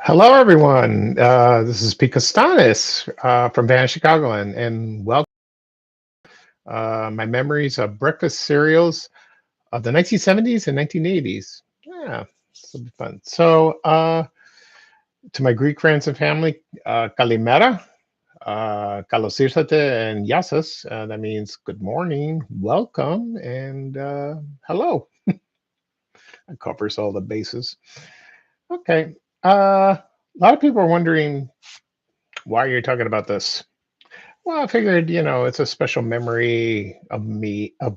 Hello, everyone. This is Pete Costanis from Chicagoland, and welcome my memories of breakfast cereals of the 1970s and 1980s. Yeah, this will be fun. To my Greek friends and family, Kalimera, Kalos Irsate, and Yasas. That means good morning, welcome, and hello. It covers all the bases. Okay. A lot of people are wondering why you're talking about this. Well, I figured, it's a special memory of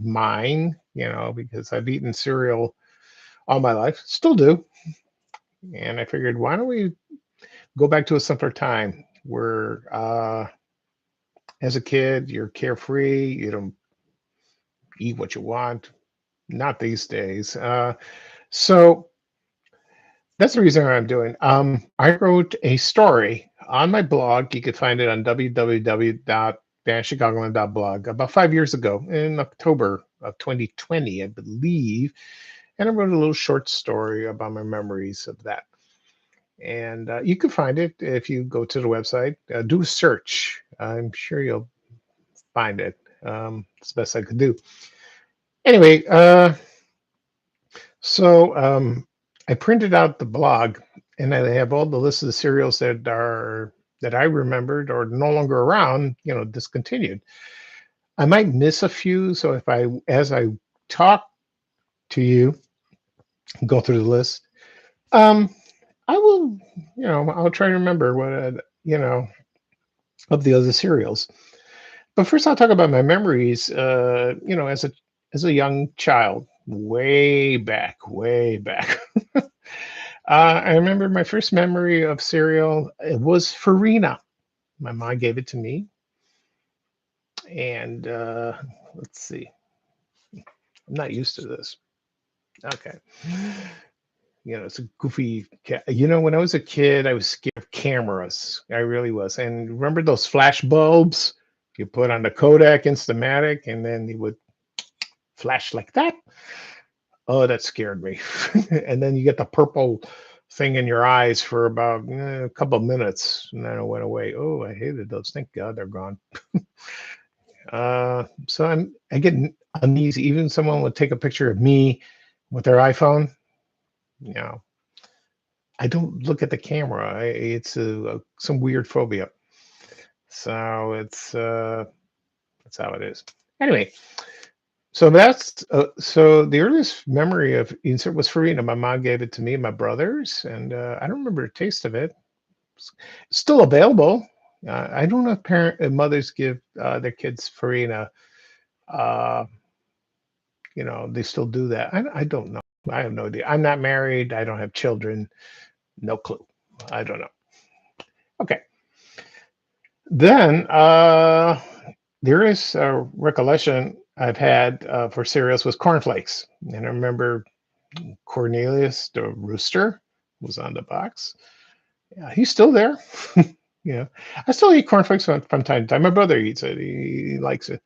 mine, because I've eaten cereal all my life, still do. And I figured, why don't we go back to a simpler time where, as a kid, you're carefree, you don't eat what you want, not these days. So that's the reason I'm doing. I wrote a story on my blog. You could find it on www.chicagoland.blog about 5 years ago in October of 2020, I believe. And I wrote a little short story about my memories of that. And you can find it if you go to the website. Do a search. I'm sure you'll find it. It's the best I could do. Anyway, so I printed out the blog, and I have all the list of the cereals that I remembered or no longer around, discontinued. I might miss a few, so as I talk to you, go through the list, um, I will, I'll try to remember what, of the other cereals. But first, I'll talk about my memories. As a young child, way back, way back. I remember my first memory of cereal. It was Farina. My mom gave it to me, and let's see. I'm not used to this. Okay, it's a goofy. When I was a kid, I was scared of cameras. I really was. And remember those flash bulbs you put on the Kodak Instamatic, and then you would flash like that. Oh, that scared me. And then you get the purple thing in your eyes for about a couple of minutes, and then it went away. Oh, I hated those. Thank God they're gone. So I get uneasy. Even someone would take a picture of me with their iPhone. You know, I don't look at the camera. It's some weird phobia. So that's how it is. Anyway, so the earliest memory of insert was Farina. My mom gave it to me and my brothers, and I don't remember the taste of it. It's still available. I don't know if mothers give their kids Farina. Uh, they still do that. I don't know. I have no idea. I'm not married. I don't have children. No clue. I don't know. Okay. Then there is a recollection I've had for cereals was cornflakes, and I remember Cornelius the rooster was on the box. Yeah, he's still there. Yeah, I still eat cornflakes from time to time. My brother eats it. He likes it.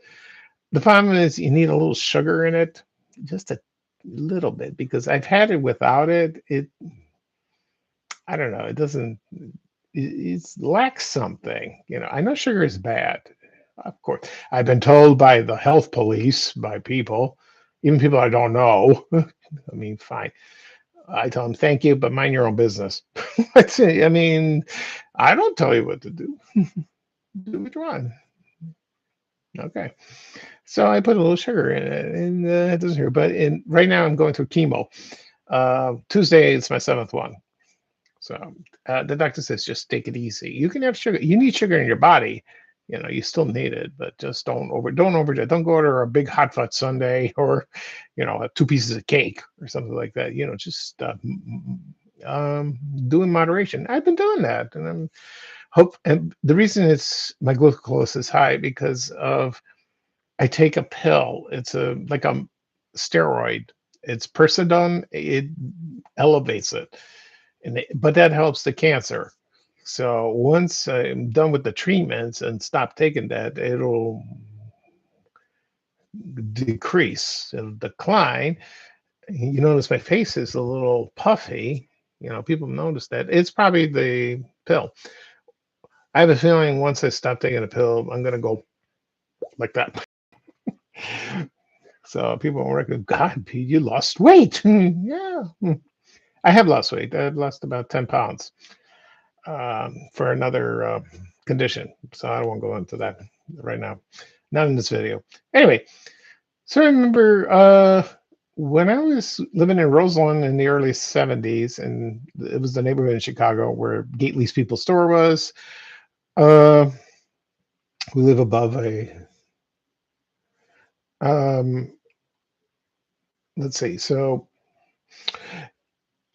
The problem is you need a little sugar in it, just a little bit, because I've had it without it. I don't know. It doesn't. It lacks something. I know sugar is bad. Of course, I've been told by the health police, by people, even people I don't know. I mean, fine. I tell them thank you, but mind your own business. I mean, I don't tell you what to do. Do what you want. Okay. So I put a little sugar in it, and it doesn't hurt. But right now I'm going through chemo. Tuesday is my seventh one. So the doctor says just take it easy. You can have sugar. You need sugar in your body. You still need it, but just don't overdo it. Don't go order a big hot fudge sundae or, 2 pieces of cake or something like that. Just do in moderation. I've been doing that, and and the reason it's my glucose is high because of I take a pill. It's like a steroid. It's Persidone. It elevates it, but that helps the cancer. So once I'm done with the treatments and stop taking that, it'll decrease. It'll decline. You notice my face is a little puffy. People notice that. It's probably the pill. I have a feeling once I stop taking a pill, I'm gonna go like that. So people will reckon, God, Pete, you lost weight. Yeah, I have lost weight. I've lost about 10 pounds for another condition. So I won't go into that right now. Not in this video. Anyway, so I remember when I was living in Roseland in the early 70s, and it was the neighborhood in Chicago where Gately's People Store was. Uh, we live above a, um, let's see, so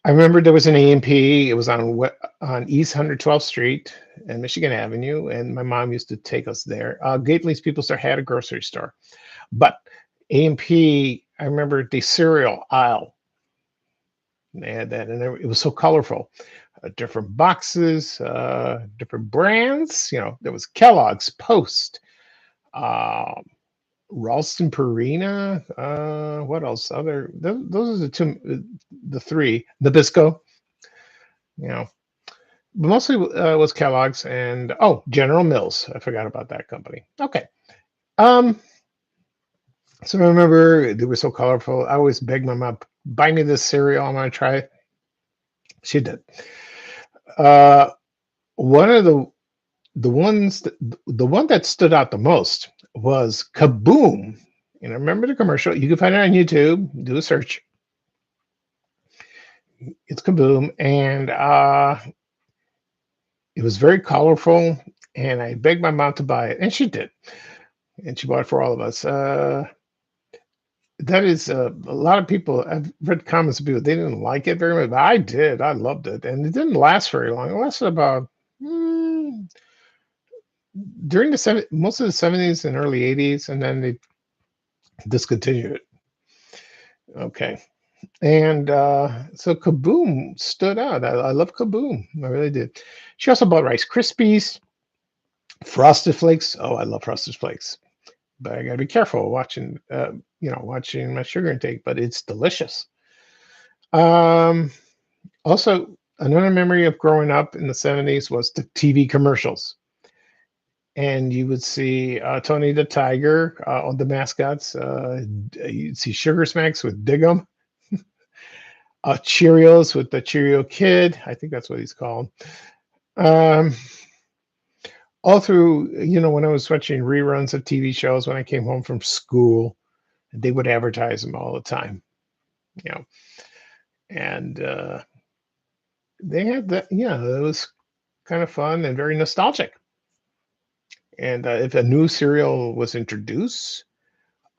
I remember there was an A&P. It was on East 112th Street and Michigan Avenue, and my mom used to take us there. Gately's People Store had a grocery store, but A&P, I remember the cereal aisle. They had that, and it was so colorful. Different boxes, different brands. There was Kellogg's, Post, uh, Ralston Purina. What else? Those are the three. Nabisco. You know, but mostly was Kellogg's and General Mills. I forgot about that company. Okay. Um. So I remember they were so colorful. I always begged my mom, buy me this cereal. I'm gonna try it. She did. Uh, one of the one that stood out the most was Kaboom. And I remember the commercial. You can find it on YouTube. Do a search. It's Kaboom, and it was very colorful. And I begged my mom to buy it, and she did. And she bought it for all of us. That is a lot of people. I've read comments of people they didn't like it very much, but I did. I loved it, and it didn't last very long. It lasted about during most of the 70s and early 80s, and then they discontinued it. Okay. And so Kaboom stood out. I love Kaboom. I really did. She also bought Rice Krispies, Frosted Flakes. Oh, I love Frosted Flakes. But I gotta be careful watching my sugar intake, but it's delicious. Um, Also, another memory of growing up in the 70s was the TV commercials. And you would see Tony the Tiger on the mascots. You'd see Sugar Smacks with Dig'em, Cheerios with the Cheerio Kid. I think that's what he's called. Um, all through, when I was watching reruns of TV shows when I came home from school, they would advertise them all the time. You know, and they had that. Yeah, it was kind of fun and very nostalgic. And if a new cereal was introduced,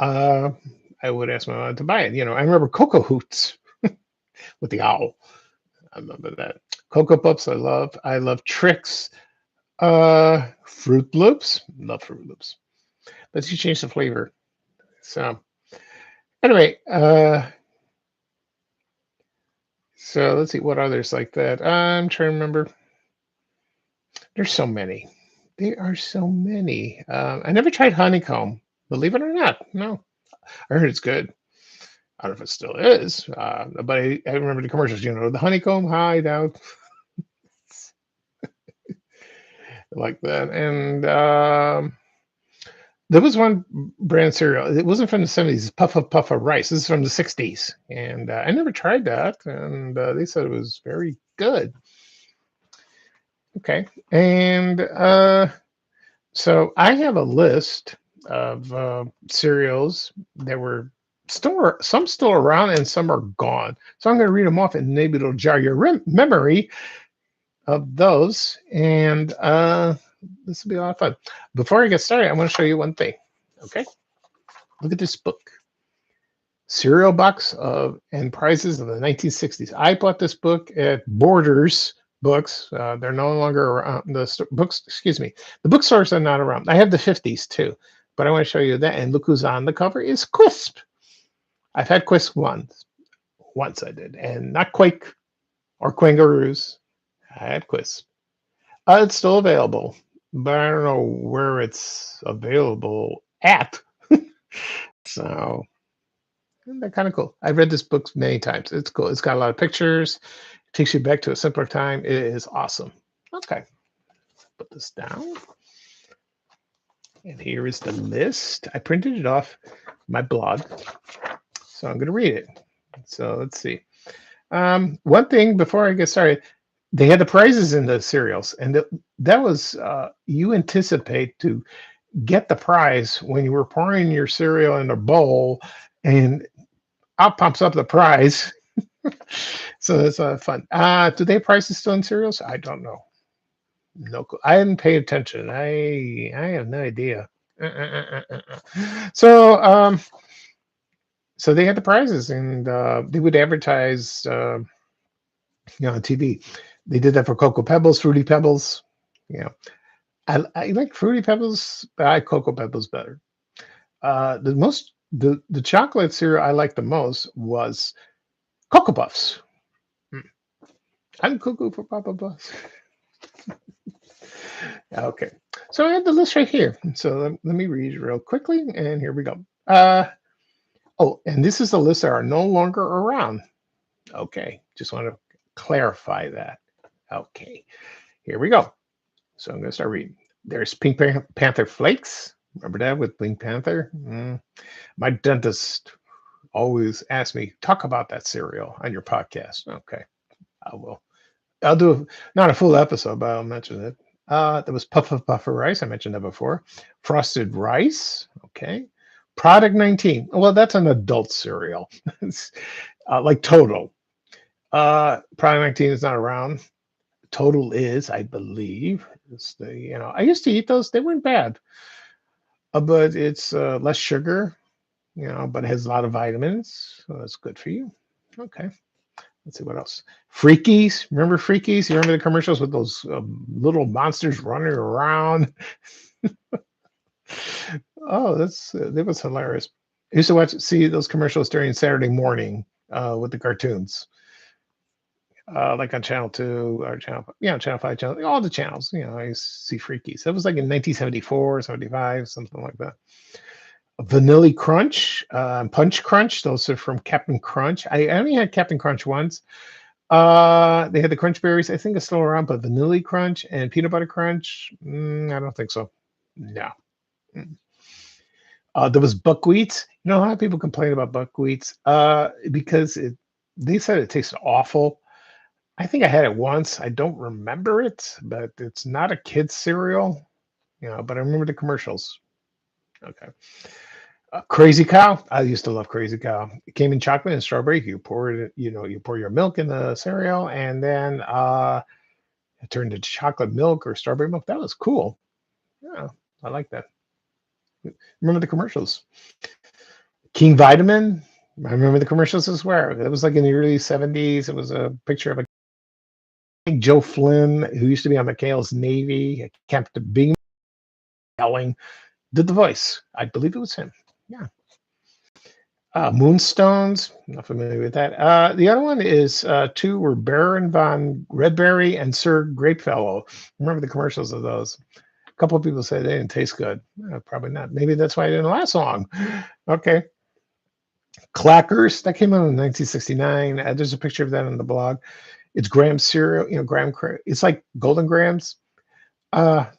uh, I would ask my mom to buy it. I remember Cocoa Hoots with the owl. I remember that. Cocoa Puffs, I love. I love Tricks. Fruit Loops, love Fruit Loops. But you change the flavor. So anyway, so let's see what others like that. I'm trying to remember. There's so many. There are so many. I never tried honeycomb, believe it or not. No, I heard it's good. I don't know if it still is, but I remember the commercials. The honeycomb hideout, like that. And there was one brand cereal. It wasn't from the 70s. It's Puffa Rice. This is from the 60s, and I never tried that. And they said it was very good. Okay, and so I have a list of cereals that were some still around and some are gone. So I'm going to read them off, and maybe it'll jar your memory of those. And this will be a lot of fun. Before I get started, I want to show you one thing. Okay, look at this book, Cereal Box of and Prizes of the 1960s. I bought this book at Borders Books. They're no longer around. Books, excuse me, the bookstores are not around. I have the 50s too, but I want to show you that. And look who's on the cover is Quisp. I've had Quisp once I did, and not Quake or Quangaroos. I had Quisp. It's still available, but I don't know where it's available at. So they're kind of cool. I've read this book many times. It's cool. It's got a lot of pictures. It takes you back to a simpler time. It is awesome. Okay, put this down. And here is the list. I printed it off my blog, so I'm going to read it. So let's see. One thing before I get started, they had the prizes in the cereals, and that was you anticipate to get the prize when you were pouring your cereal in a bowl, and out pops up the prize. So that's fun. Do they have prizes still in cereals? I don't know. No, I didn't pay attention. I have no idea. So so they had the prizes, and they would advertise, on TV. They did that for Cocoa Pebbles, Fruity Pebbles. You know, I like Fruity Pebbles, but I like Cocoa Pebbles better. The chocolate cereal I liked the most was Cocoa Puffs. I'm cuckoo for Papa Puffs. Okay, so I have the list right here. So let me read real quickly, and here we go. Oh, and this is the list that are no longer around. Okay, just want to clarify that. Okay, here we go. So I'm going to start reading. There's Pink Panther Flakes. Remember that with Pink Panther? My dentist always asks me, talk about that cereal on your podcast. Okay, I will. I'll do not a full episode, but I'll mention it. There was Puffer Rice. I mentioned that before. Frosted Rice. Okay. Product 19. Well, that's an adult cereal. It's like Total. Product 19 is not around. Total is, I believe. It's I used to eat those. They weren't bad. But it's less sugar, but it has a lot of vitamins. So that's good for you. Okay. Let's see what else. Freakies. Remember Freakies? You remember the commercials with those little monsters running around? Oh, that was hilarious. I used to see those commercials during Saturday morning with the cartoons, like on Channel 2 or Channel 5, all the channels. I used to see Freakies. That was like in 1974, 75, something like that. Vanilla Crunch, Punch Crunch. Those are from Captain Crunch. I only had Captain Crunch once. They had the Crunch Berries. I think it's still around, but Vanilla Crunch and Peanut Butter Crunch. I don't think so. No. There was buckwheats. You know how people complain about buckwheats? Because they said it tasted awful. I think I had it once. I don't remember it, but it's not a kid's cereal. But I remember the commercials. Okay. Crazy Cow. I used to love Crazy Cow. It came in chocolate and strawberry. You pour it, you pour your milk in the cereal, and then it turned into chocolate milk or strawberry milk. That was cool. Yeah, I like that. Remember the commercials? King Vitamin. I remember the commercials as well. It was like in the early 70s. It was a picture of Joe Flynn, who used to be on McHale's Navy, Captain Bing yelling, did the voice. I believe it was him. Yeah. Moonstones. Not familiar with that. The other one is two were Baron von Redberry and Sir Grapefellow. Remember the commercials of those? A couple of people said they didn't taste good. Probably not. Maybe that's why it didn't last long. Okay. Clackers. That came out in 1969. There's a picture of that on the blog. It's graham cereal, graham. It's like Golden Grahams. I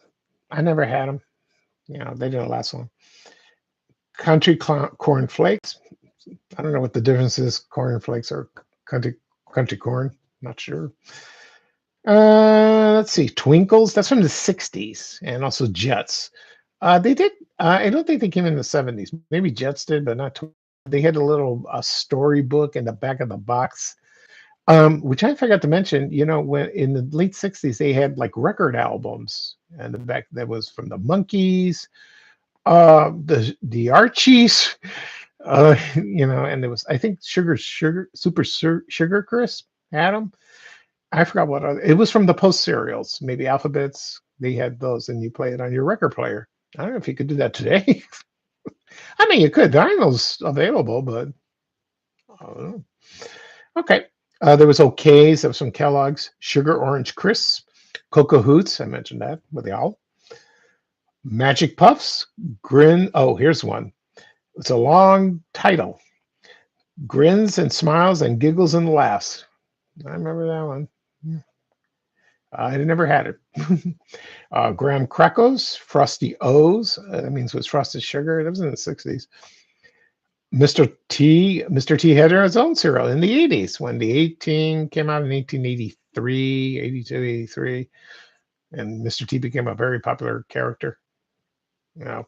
never had them. They didn't last long. Country corn flakes. I don't know what the difference is. Corn flakes or country corn. Not sure. Let's see. Twinkles. That's from the 60s. And also Jets. They did. I don't think they came in the 70s. Maybe Jets did, but not. They had a little storybook in the back of the box. Which I forgot to mention, when in the late 60s, they had like record albums, and the back that was from the Monkees, the Archies, and there was, I think, Super Sugar Crisp had them. I forgot what it was from the Post cereals, maybe Alphabets. They had those, and you play it on your record player. I don't know if you could do that today. I mean, you could. There are those available, but I don't know. Okay. There was O'K's. There was some Kellogg's. Sugar Orange Crisp. Cocoa Hoots. I mentioned that with the owl. Magic Puffs. Grin. Oh, here's one. It's a long title. Grins and Smiles and Giggles and Laughs. I remember that one. Mm. I never had it. Graham Crackers, Frosty O's. That means it was frosted sugar. That was in the 60s. Mr. T had his own cereal in the 80s when the 18 came out in 1883, 82, 83, and Mr. T became a very popular character. You know,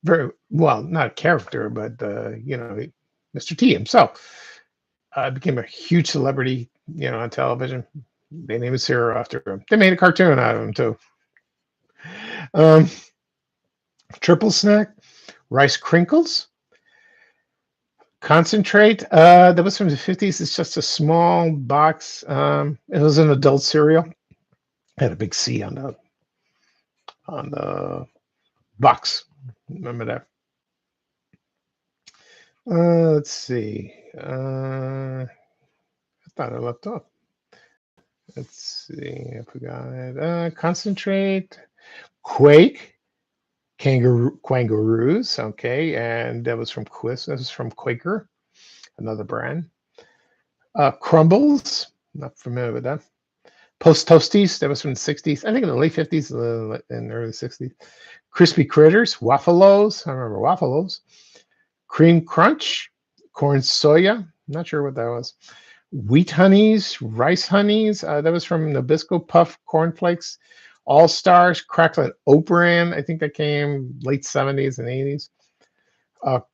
very well, not a character, but Mr. T himself became a huge celebrity. On television. They named his cereal after him. They made a cartoon out of him too. Um, Triple snack, rice crinkles, concentrate. That was from the 50s. It's just a small box. It was an adult cereal. It had a big C on the box. Remember that? Let's see. I thought I left off. Let's see. I forgot it. Concentrate, Quake, Kangaroos. Okay, and that was from Quiz. That was from Quaker, another brand. Crumbles. Not familiar with that. Post Toasties. That was from the 60s. I think in the late 50s and early 60s. Crispy Critters. Waffalos. I remember Waffalos. Cream Crunch. Corn Soya. Not sure what that was. Wheat Honeys. Rice Honeys. That was from Nabisco Puff Cornflakes. All Stars. Crackling Oat Bran. I think that came late 70s and 80s.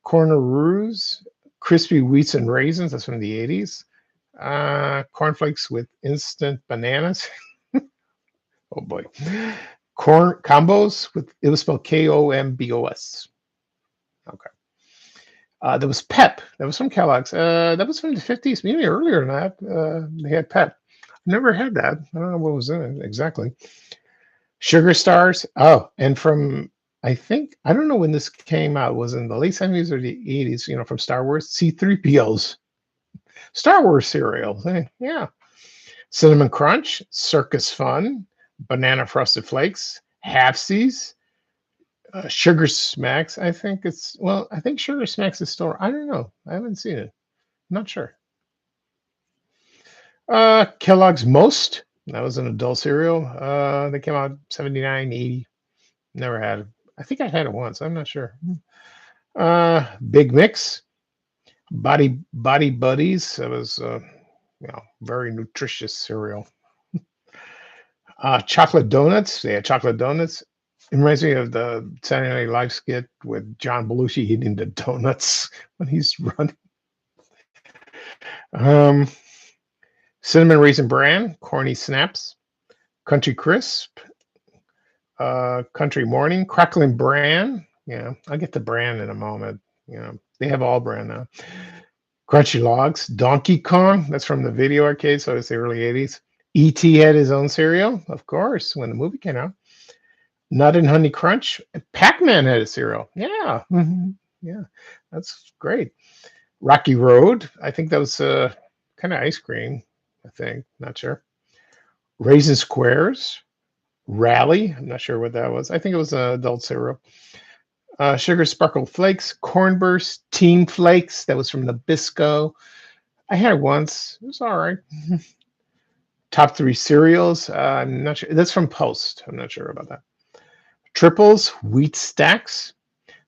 Cornaroos. Crispy Wheats and Raisins. That's from the 80s. Cornflakes with instant bananas. Oh boy. Corn combos with it was spelled Kombos. Okay. There was Pep. That was from Kellogg's. That was from the 50s, maybe earlier than that. They had Pep. Never had that. I don't know what was in it exactly. Sugar Stars. Oh, and from I don't know when this came out. Was it in the late 70s or the 80s? From Star Wars. C-3POs. Star Wars cereal. Yeah. Cinnamon Crunch, Circus Fun, Banana Frosted Flakes, Halfsies, Sugar Smacks. I think Sugar Smacks is still. I don't know. I haven't seen it. Not sure. Kellogg's Most. That was an adult cereal. They came out 79, 80. Never had it. I think I had it once. I'm not sure. Big Mix, Body Buddies. That was very nutritious cereal. Chocolate donuts. They had chocolate donuts. It reminds me of the Saturday Night Live skit with John Belushi eating the donuts when he's running. Um, Cinnamon Raisin Bran, Corny Snaps, Country Crisp, Country Morning, Crackling Bran. Yeah, I'll get the brand in a moment. They have all brand now. Crunchy Logs, Donkey Kong. That's from the video arcade, so it's the early 80s. E.T. had his own cereal, of course, when the movie came out. Nut and Honey Crunch. Pac-Man had a cereal. Yeah. Yeah, that's great. Rocky Road. I think that was kind of ice cream, I think. Not sure. Raisin Squares. Rally. I'm not sure what that was. I think it was an adult cereal. Sugar Sparkle Flakes. Cornburst. Teen Flakes. That was from Nabisco. I had it once. It was all right. Top 3 cereals. I'm not sure. That's from Post. I'm not sure about that. Triples, Wheat Stacks,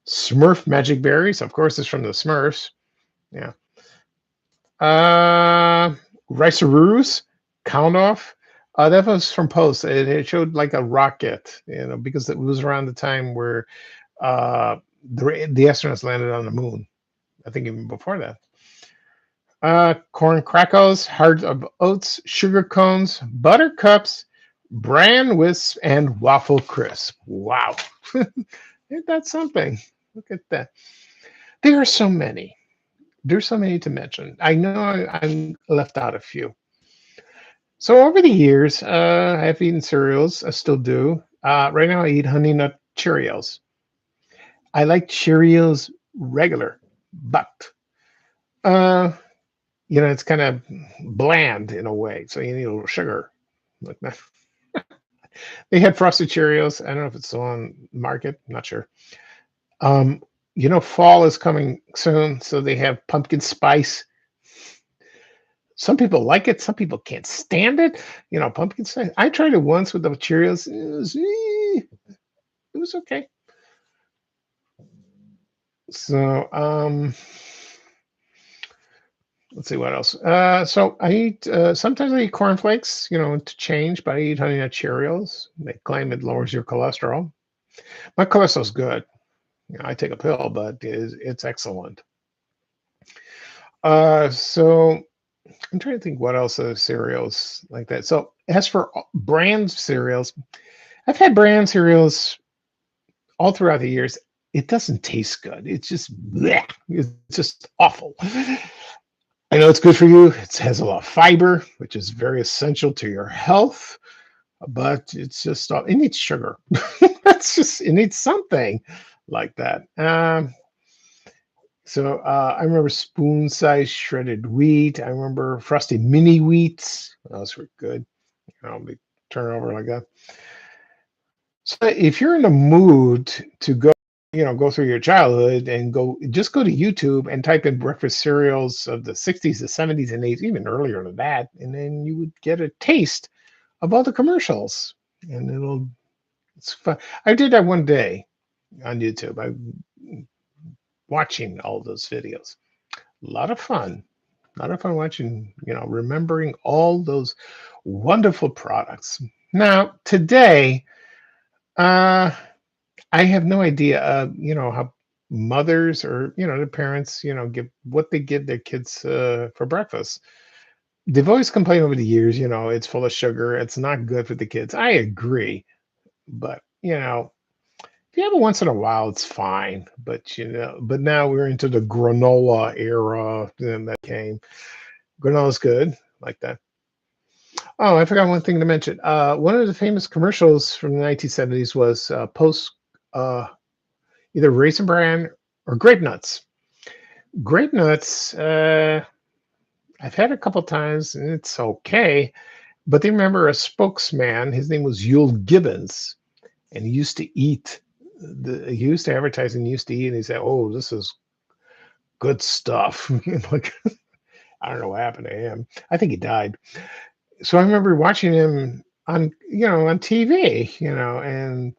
Smurf Magic Berries. Of course, it's from the Smurfs. Yeah. Rice-A-Roos, Count Off. That was from Post. It showed like a rocket, because it was around the time where the astronauts landed on the moon. I think even before that. Corn Crackers, Heart of Oats, Sugar Cones, Buttercups, Bran Wisp, and Waffle Crisp. Wow. Ain't that something? Look at that. There are so many. There's so many to mention. I know I left out a few. So over the years, I've eaten cereals. I still do. Right now, I eat Honey Nut Cheerios. I like Cheerios regular, but it's kind of bland in a way. So you need a little sugar. Like that. They had frosted Cheerios. I don't know if it's still on the market. I'm not sure. Fall is coming soon, so they have pumpkin spice. Some people like it, some people can't stand it. Pumpkin spice. I tried it once with the Cheerios. It was okay. So, let's see what else. So I eat sometimes I eat cornflakes, to change, but I eat Honey Nut Cheerios. They claim it lowers your cholesterol. My cholesterol's good. I take a pill, but it's excellent. So I'm trying to think what else are cereals like that. So as for brand cereals, I've had brand cereals all throughout the years. It doesn't taste good. It's just bleh. It's just awful. I know it's good for you. It has a lot of fiber, which is very essential to your health, but it's just it needs sugar. It needs something like that. So I remember spoon-sized shredded wheat. I remember frosty mini wheats. Those were good. They turn over like that. So if you're in the mood to go through your childhood and just go to YouTube and type in breakfast cereals of the 60s, the 70s, and 80s, even earlier than that, and then you would get a taste of all the commercials. And it's fun. I did that one day on YouTube. I watching all those videos. A lot of fun. A lot of fun watching, remembering all those wonderful products. Now, today, uh, I have no idea, how mothers or, the parents, give what they give their kids for breakfast. They've always complained over the years, it's full of sugar. It's not good for the kids. I agree. But, if you have it once in a while, it's fine. But now we're into the granola era and that came. Granola's good like that. Oh, I forgot one thing to mention. One of the famous commercials from the 1970s was post uh, either Raisin Bran or Grape Nuts. Grape Nuts, I've had a couple times and it's okay. But they remember a spokesman. His name was Yule Gibbons, and he used to eat. He used to advertise and he used to eat, and he said, "Oh, this is good stuff." Like I don't know what happened to him. I think he died. So I remember watching him on TV, and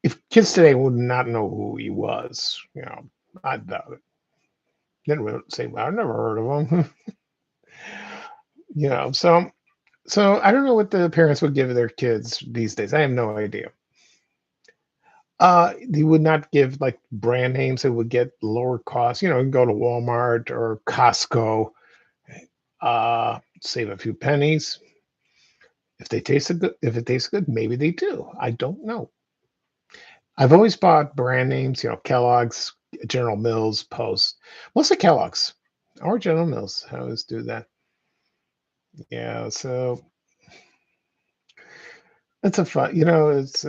if kids today would not know who he was, I doubt it. Then we'll say, well, I've never heard of him. So I don't know what the parents would give their kids these days. I have no idea. They would not give like brand names. They would get lower costs. You can go to Walmart or Costco, save a few pennies. If it tastes good, maybe they do. I don't know. I've always bought brand names, Kellogg's, General Mills, Post. Mostly Kellogg's or General Mills. I always do that. Yeah, so it's a fun, it's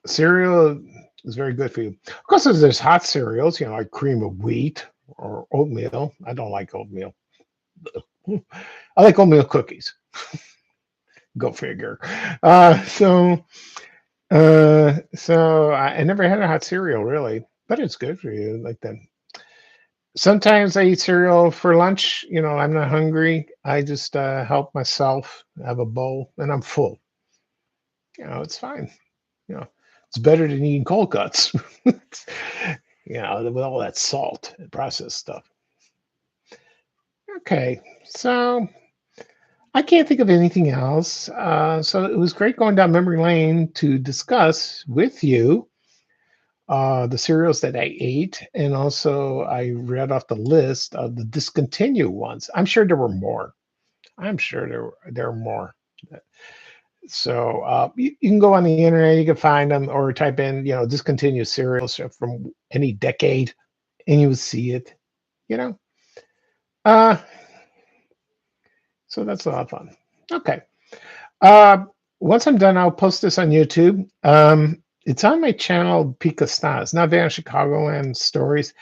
cereal is very good for you. Of course, there's hot cereals, like cream of wheat or oatmeal. I don't like oatmeal. I like oatmeal cookies. Go figure. So I never had a hot cereal really, but it's good for you like that. Sometimes I eat cereal for lunch. I'm not hungry. I just help myself have a bowl and I'm full. It's fine. You know, it's better than eating cold cuts. With all that salt and processed stuff. Okay, so I can't think of anything else. So it was great going down memory lane to discuss with you the cereals that I ate, and also I read off the list of the discontinued ones. I'm sure there were more. I'm sure there were more. So you can go on the internet, you can find them, or type in, discontinued cereals from any decade, and you will see it. You know. Uh, so that's a lot of fun. Okay. Uh, Once I'm done, I'll post this on YouTube. It's on my channel, Pika Stars, not Van Chicagoland Stories.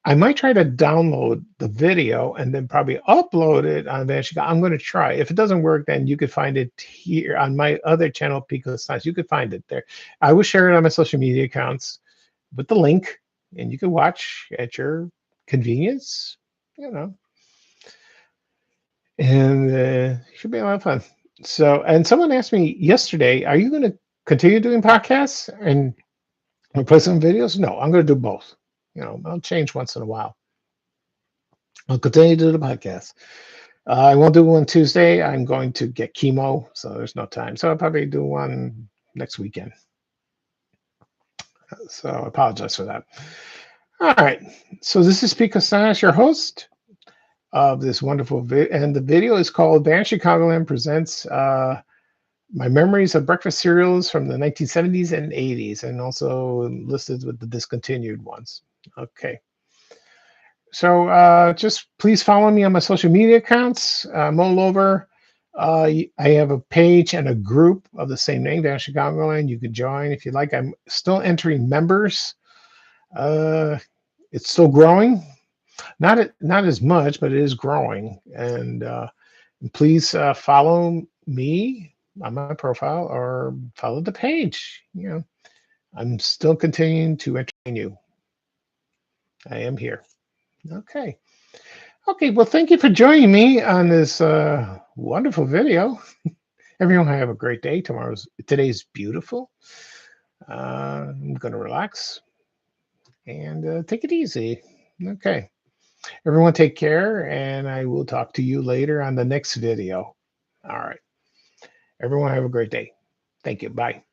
I might try to download the video and then probably upload it on Van Chicago. I'm going to try. If it doesn't work, then you could find it here on my other channel, Pika Stars. You could find it there. I will share it on my social media accounts with the link, and you can watch at your convenience. You know. and should be a lot of fun. So, and someone asked me yesterday, "Are you going to continue doing podcasts and put some videos?" No, I'm going to do both. I'll change once in a while. I'll continue to do the podcast. I won't do one Tuesday. I'm going to get chemo, so there's no time. So I'll probably do one next weekend. So I apologize for that. All right. So this is Pete Costanas, your host of this wonderful video. And the video is called Band Chicagoland Presents My Memories of Breakfast Cereals from the 1970s and 80s, and also listed with the discontinued ones. Okay. So just please follow me on my social media accounts. I'm all over. I have a page and a group of the same name, Band Chicagoland. You can join if you like. I'm still entering members. Uh, it's still growing. Not as much, but it is growing. And please follow me on my profile or follow the page. I'm still continuing to entertain you. I am here. Okay. Okay. Well, thank you for joining me on this wonderful video. Everyone have a great day. Today's beautiful. I'm going to relax and take it easy. Okay. Everyone take care, and I will talk to you later on the next video. All right. Everyone have a great day. Thank you. Bye.